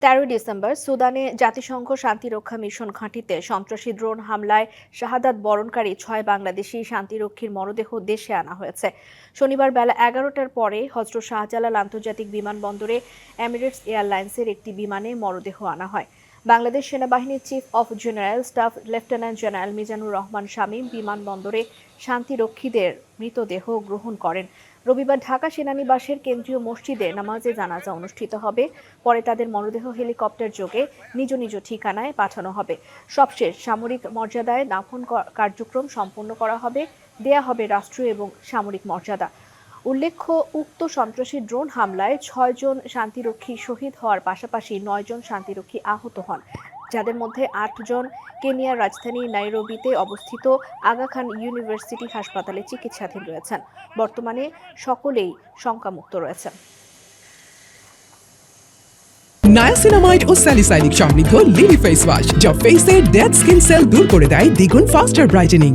13 December সুদানে জাতিসংঘ শান্তিরক্ষা mission ঘাঁটিতে সন্ত্রাসী ড্রোন হামলায় শাহাদাত বরণকারী 6 বাংলাদেশি শান্তিরক্ষীর মরদেহ দেশে আনা হয়েছে। শনিবার বেলা 11টার পরে হযরত শাহজালাল আন্তর্জাতিক বিমানবন্দরে এমিরেটস এয়ারলাইন্সের একটি বিমানে মরদেহ আনা হয়। বাংলাদেশ সেনাবাহিনীর chief of general staff lieutenant general Mizanur Rahman Shamim বিমানবন্দরে শান্তিরক্ষীদের মৃতদেহ গ্রহণ করেন। রবিবার ঢাকা সেনানিবাসের কেন্দ্রীয় মসজিদে নামাজে জানাজা অনুষ্ঠিত হবে। পরে তাদের মরদেহ হেলিকপ্টার যোগে নিজ নিজ ঠিকানায় পাঠানো হবে। সবশেষ সামরিক মর্যাদায় দাফন কার্যক্রম সম্পন্ন করা হবে, দেয়া হবে রাষ্ট্রীয় এবং সামরিক মর্যাদা। উল্লেখ্য, উক্ত সন্ত্রাসী ড্রোন হামলায় 6 জন শান্তিরক্ষী শহীদ হওয়ার পাশাপাশি 9 জন শান্তিরক্ষী আহত হন, যাদের মধ্যে 8 জন কেনিয়ার রাজধানী নাইরোবিতে অবস্থিত আগা খান ইউনিভার্সিটি হাসপাতালে চিকিৎসাধীন রয়েছেন। বর্তমানে সকলেই শঙ্কামুক্ত রয়েছেন। নায়াসিনামাইড ও স্যালিসাইলিক সমৃদ্ধ লিলি ফেস ওয়াশ, যা ফেসের ডেড স্কিন সেল দূর করে দেয় দ্বিগুণ ফাস্টার ব্রাইটেনিং।